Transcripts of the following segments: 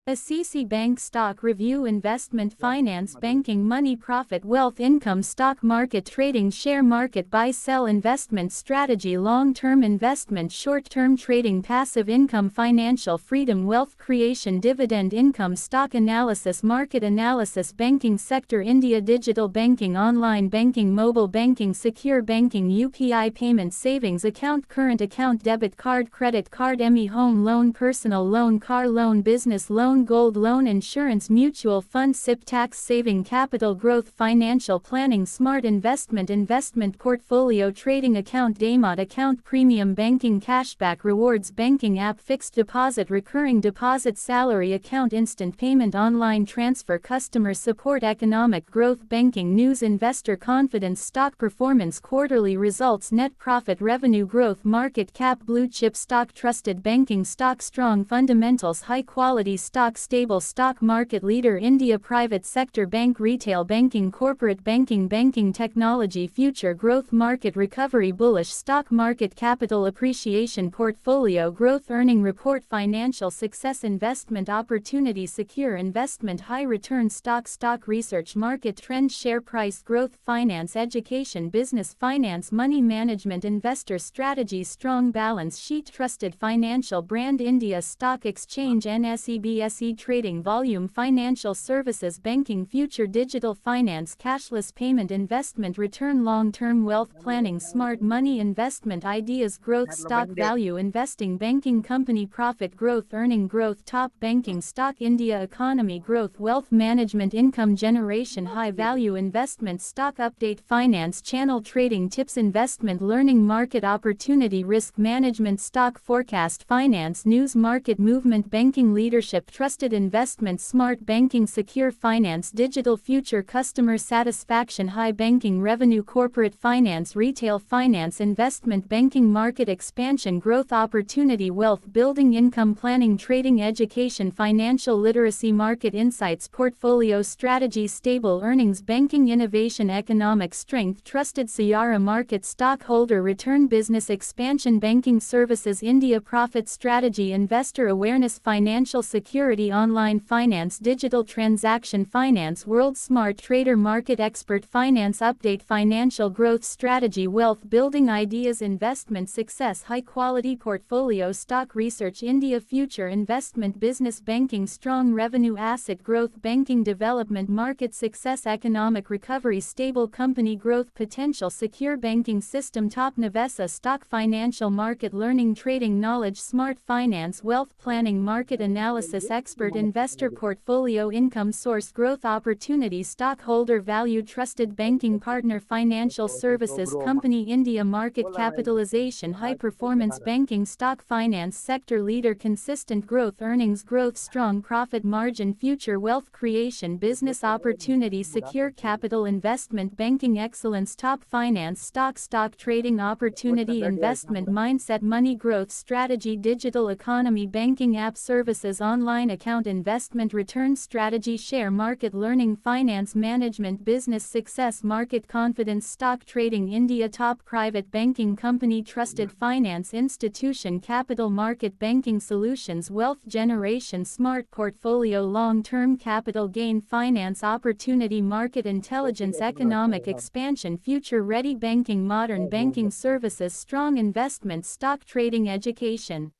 ICICI Bank Stock Review Investment Finance Banking Money Profit Wealth Income Stock Market Trading Share Market Buy-Sell Investment Strategy Long-Term Investment Short-Term Trading Passive Income Financial Freedom Wealth Creation Dividend Income Stock Analysis Market Analysis Banking Sector India Digital Banking Online Banking Mobile Banking Secure Banking UPI Payment Savings Account Current Account Debit Card Credit Card ME Home Loan Personal Loan Car Loan Business Loan Gold Loan Insurance Mutual Fund SIP Tax Saving Capital Growth Financial Planning Smart Investment Investment Portfolio Trading Account Demat Account Premium Banking Cashback Rewards Banking App Fixed Deposit Recurring Deposit Salary Account Instant Payment Online Transfer Customer Support Economic Growth Banking News Investor Confidence Stock Performance Quarterly Results Net Profit Revenue Growth Market Cap Blue Chip Stock Trusted Banking Stock Strong Fundamentals High Quality Stock Stable Stock Market Leader India Private Sector Bank Retail Banking Corporate Banking Banking Technology Future Growth Market Recovery Bullish Stock Market Capital Appreciation Portfolio Growth Earning Report Financial Success Investment Opportunity Secure Investment High Return Stock Research Market Trend Share Price Growth Finance Education Business Finance Money Management Investor Strategy Strong Balance Sheet Trusted Financial Brand India Stock Exchange NSE Trading Volume Financial Services Banking Future Digital Finance Cashless Payment Investment Return Long-Term Wealth Planning Smart Money Investment Ideas Growth Stock Value Investing Banking Company Profit Growth Earning Growth Top Banking Stock India Economy Growth Wealth Management Income Generation High Value Investment Stock Update Finance Channel Trading Tips Investment Learning Market Opportunity Risk Management Stock Forecast Finance News Market Movement Banking Leadership Trusted Investment Smart Banking Secure Finance Digital Future Customer Satisfaction High Banking Revenue Corporate Finance Retail Finance Investment Banking Market Expansion Growth Opportunity Wealth Building Income Planning Trading Education Financial Literacy Market Insights Portfolio Strategy Stable Earnings Banking Innovation Economic Strength Trusted Sierra Market Stockholder Return Business Expansion Banking Services India Profit Strategy Investor Awareness Financial Security Online Finance Digital Transaction Finance World Smart Trader Market Expert Finance Update Financial Growth Strategy Wealth Building Ideas Investment Success High Quality Portfolio Stock Research India Future Investment Business Banking Strong Revenue Asset Growth Banking Development Market Success Economic Recovery Stable Company Growth Potential Secure Banking System Top Navesa Stock Financial Market Learning Trading Knowledge Smart Finance Wealth Planning Market Analysis Expert Investor Portfolio Income Source Growth Opportunity Stockholder Value Trusted Banking Partner Financial Services Company India Market Capitalization High Performance Banking Stock Finance Sector Leader Consistent Growth Earnings Growth Strong Profit Margin Future Wealth Creation Business Opportunity Secure Capital Investment Banking Excellence Top Finance Stock Trading Opportunity Investment Mindset Money Growth Strategy Digital Economy Banking App Services Online Account Investment Return Strategy Share Market Learning Finance Management Business Success Market Confidence Stock Trading India Top Private Banking Company Trusted Finance Institution Capital Market Banking Solutions Wealth Generation Smart Portfolio Long-Term Capital Gain Finance Opportunity Market Intelligence Economic Expansion Future Ready Banking Modern Banking Services Strong Investment Stock Trading Education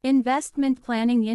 Investment Planning